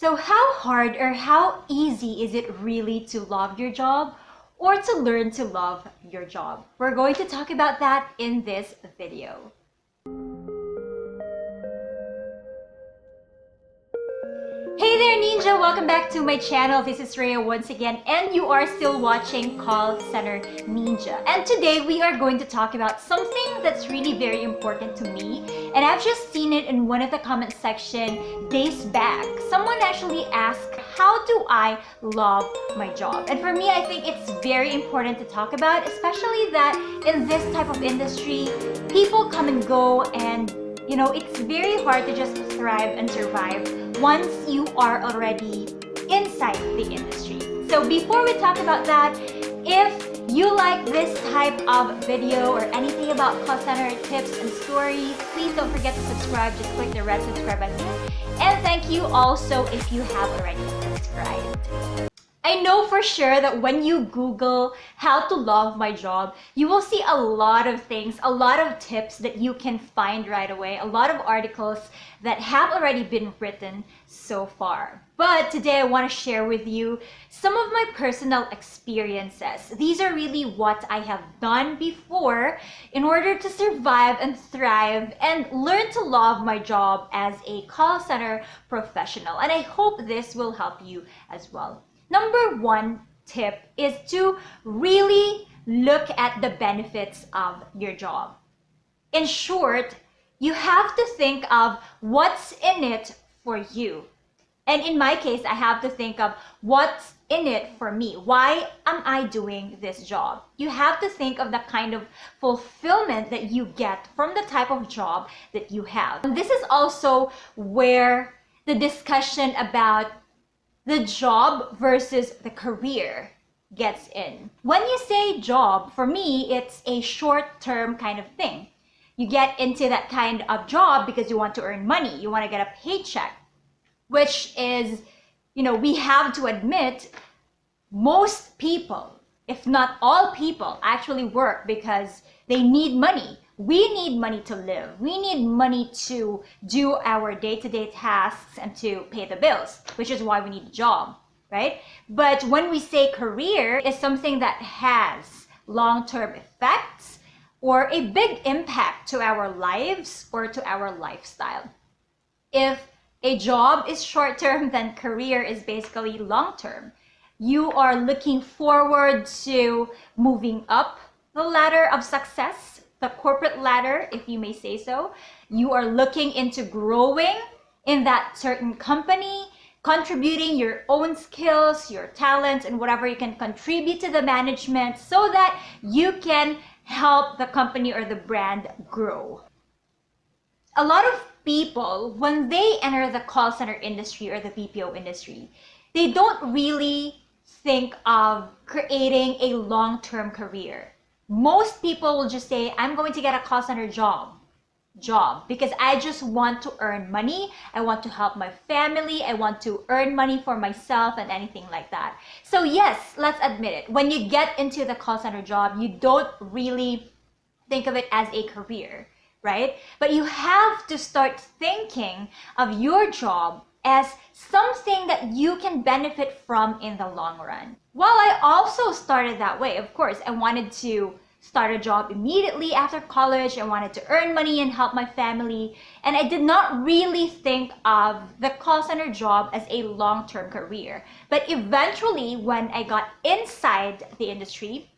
So how hard or how easy is it really to love your job or to learn to love your job? We're going to talk about that in this video. Hey there Ninja! Welcome back to my channel. This is Rhea once again and you are still watching Call Center Ninja. And today we are going to talk about something that's really very important to me, and I've just seen it in one of the comment section days back. Someone actually asked, how do I love my job? And for me, I think it's very important to talk about, especially that in this type of industry, people come and go, and you know, it's very hard to just thrive and survive once you are already inside the industry. So before we talk about that, if you like this type of video or anything about call center tips and stories, please don't forget to subscribe. Just click the red subscribe button. And thank you also if you have already subscribed. I know for sure that when you Google how to love my job, you will see a lot of things, a lot of tips that you can find right away, a lot of articles that have already been written so far. But today I want to share with you some of my personal experiences. These are really what I have done before in order to survive and thrive and learn to love my job as a call center professional. And I hope this will help you as well. Number one tip is to really look at the benefits of your job. In short, you have to think of what's in it for you. And in my case, I have to think of what's in it for me. Why am I doing this job? You have to think of the kind of fulfillment that you get from the type of job that you have. And this is also where the discussion about the job versus the career gets in. When you say job, for me, it's a short-term kind of thing. You get into that kind of job because you want to earn money. You want to get a paycheck, which is, you know, we have to admit, most people, if not all people, actually work because they need money. We need money to live. We need money to do our day-to-day tasks and to pay the bills, which is why we need a job, right? But when we say career, it's something that has long-term effects or a big impact to our lives or to our lifestyle. If a job is short-term, then career is basically long-term. You are looking forward to moving up the ladder of success, the corporate ladder, if you may say so. You are looking into growing in that certain company, contributing your own skills, your talents, and whatever you can contribute to the management so that you can help the company or the brand grow. A lot of people, when they enter the call center industry or the BPO industry, they don't really think of creating a long-term career. Most people will just say, I'm going to get a call center job because I just want to earn money. I want to help my family. I want to earn money for myself and anything like that. So yes, let's admit it. When you get into the call center job, you don't really think of it as a career, right? But you have to start thinking of your job as something that you can benefit from in the long run. While I also started that way, of course, I wanted to start a job immediately after college. I wanted to earn money and help my family. And I did not really think of the call center job as a long-term career. But eventually, when I got inside the industry,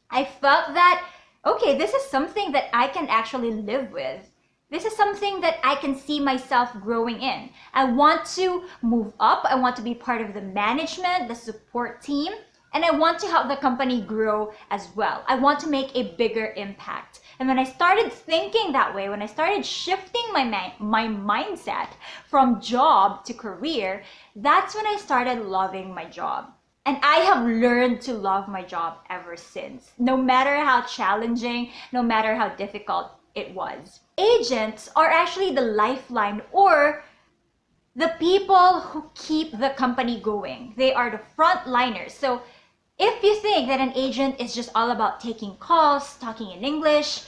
I felt that, okay, this is something that I can actually live with. This is something that I can see myself growing in. I want to move up. I want to be part of the management, the support team, and I want to help the company grow as well. I want to make a bigger impact. And when I started thinking that way, when I started shifting my mindset from job to career, that's when I started loving my job. And I have learned to love my job ever since, no matter how challenging, no matter how difficult it was. Agents are actually the lifeline or the people who keep the company going. They are the frontliners. So if you think that an agent is just all about taking calls, talking in English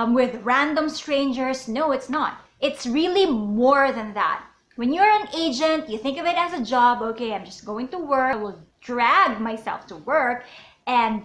with random strangers, no, it's not. It's really more than that. When you're an agent, you think of it as a job. Okay, I'm just going to work. I will drag myself to work and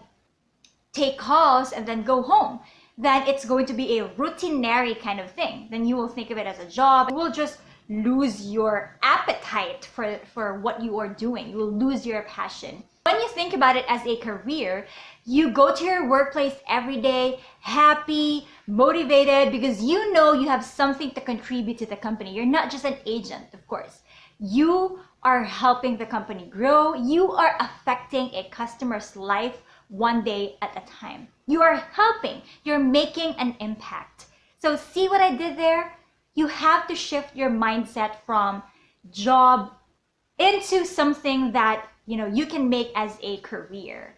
take calls and then go home. Then it's going to be a routinary kind of thing. Then you will think of it as a job. You will just lose your appetite for what you are doing. You will lose your passion. When you think about it as a career, you go to your workplace every day, happy, motivated, because you know you have something to contribute to the company. You're not just an agent, of course. You are helping the company grow. You are affecting a customer's life one day at a time. You are helping. You're making an impact. So see what I did there? You have to shift your mindset from job into something that you can make as a career.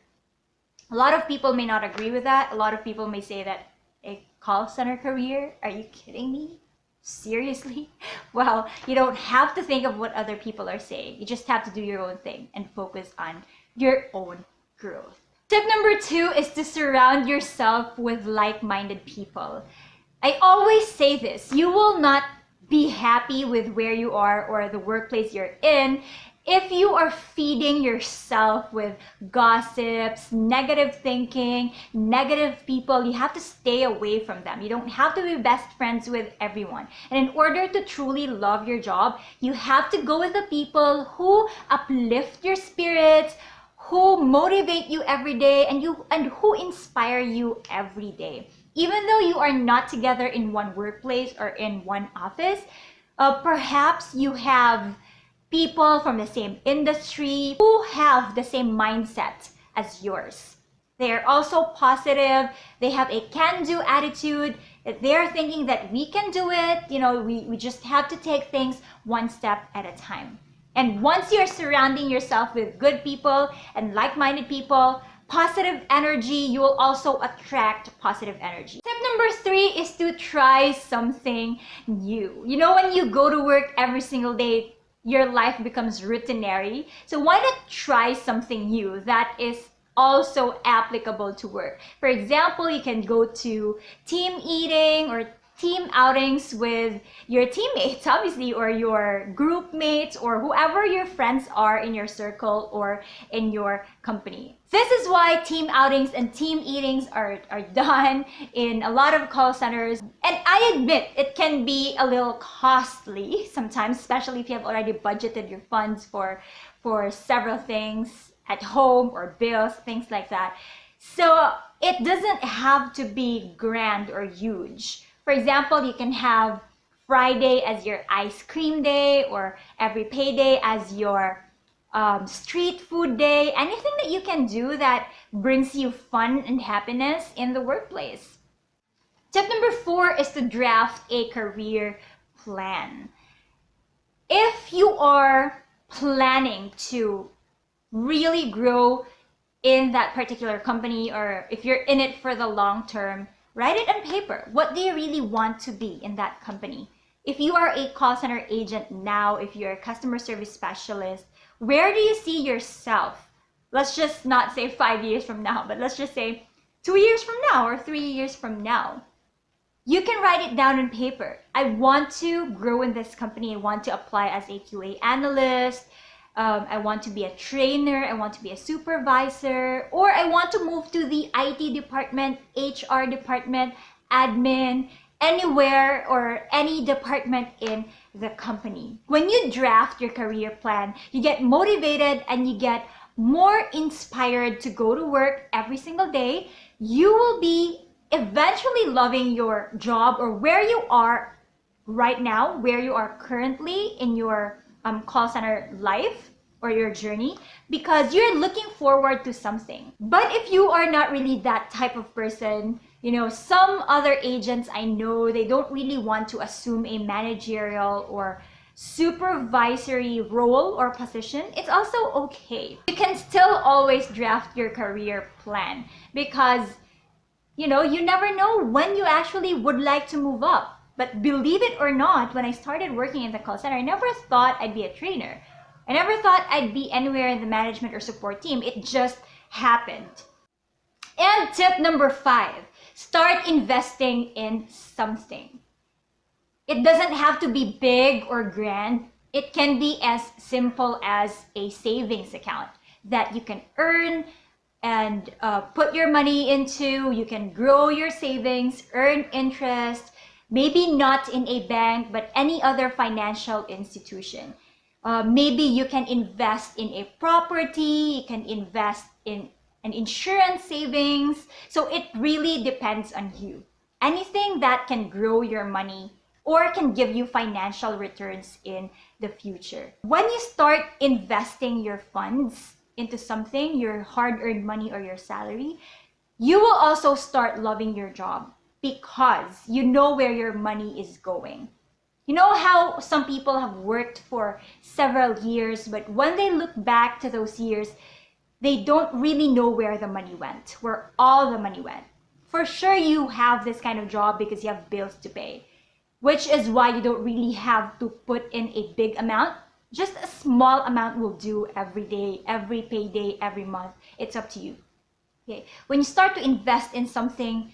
A lot of people may not agree with that. A lot of people may say that a call center career? Are you kidding me? Seriously? Well, you don't have to think of what other people are saying. You just have to do your own thing and focus on your own growth. Tip number 2 is to surround yourself with like-minded people. I always say this, you will not be happy with where you are or the workplace you're in if you are feeding yourself with gossips, negative thinking, negative people. You have to stay away from them. You don't have to be best friends with everyone. And in order to truly love your job, you have to go with the people who uplift your spirits, who motivate you every day, and who inspire you every day. Even though you are not together in one workplace or in one office, perhaps you have people from the same industry who have the same mindset as yours. They are also positive. They have a can-do attitude. They're thinking that we can do it. We just have to take things one step at a time. And once you're surrounding yourself with good people and like-minded people, positive energy, you will also attract positive energy. Tip number 3 is to try something new. When you go to work every single day, your life becomes routinary. So why not try something new that is also applicable to work? For example, you can go to team eating or team outings with your teammates, obviously, or your group mates, or whoever your friends are in your circle or in your company. This is why team outings and team eatings are done in a lot of call centers. And I admit it can be a little costly sometimes, especially if you have already budgeted your funds for several things at home or bills, things like that. So it doesn't have to be grand or huge. For example, you can have Friday as your ice cream day, or every payday as your street food day. Anything that you can do that brings you fun and happiness in the workplace. Tip number 4 is to draft a career plan. If you are planning to really grow in that particular company, or if you're in it for the long term, write it on paper. What do you really want to be in that company? If you are a call center agent now, if you're a customer service specialist, where do you see yourself? Let's just not say 5 years from now, but let's just say 2 years from now or 3 years from now. You can write it down on paper. I want to grow in this company. I want to apply as a QA analyst. I want to be a trainer, I want to be a supervisor, or I want to move to the IT department, HR department, admin, anywhere or any department in the company. When you draft your career plan, you get motivated and you get more inspired to go to work every single day. You will be eventually loving your job, or where you are right now, where you are currently in your call center life or your journey, because you're looking forward to something. But if you are not really that type of person, some other agents I know, they don't really want to assume a managerial or supervisory role or position. It's also okay. You can still always draft your career plan, because you never know when you actually would like to move up. But believe it or not, when I started working in the call center, I never thought I'd be a trainer. I never thought I'd be anywhere in the management or support team. It just happened. And tip number 5, start investing in something. It doesn't have to be big or grand. It can be as simple as a savings account that you can earn and put your money into. You can grow your savings, earn interest, maybe not in a bank, but any other financial institution. Maybe you can invest in a property, you can invest in an insurance savings. So it really depends on you. Anything that can grow your money or can give you financial returns in the future. When you start investing your funds into something, your hard-earned money or your salary, you will also start loving your job because you know where your money is going. You know how some people have worked for several years, but when they look back to those years, they don't really know where the money went, where all the money went. For sure, you have this kind of job because you have bills to pay, which is why you don't really have to put in a big amount. Just a small amount will do every day, every payday, every month. It's up to you. Okay. When you start to invest in something,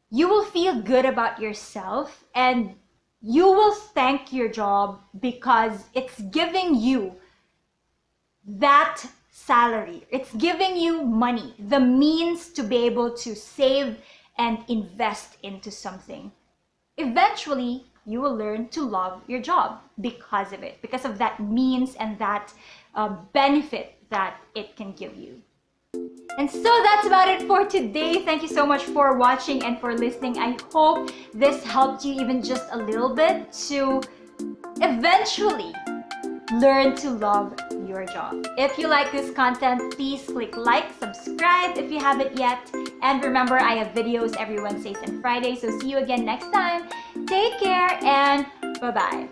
you will feel good about yourself and you will thank your job because it's giving you that salary. It's giving you money, the means to be able to save and invest into something. Eventually, you will learn to love your job because of it, because of that means and that benefit that it can give you. And so that's about it for today. Thank you so much for watching and for listening. I hope this helped you even just a little bit to eventually learn to love your job. If you like this content, please click like, subscribe if you haven't yet. And remember, I have videos every Wednesdays and Fridays. So see you again next time. Take care and bye-bye.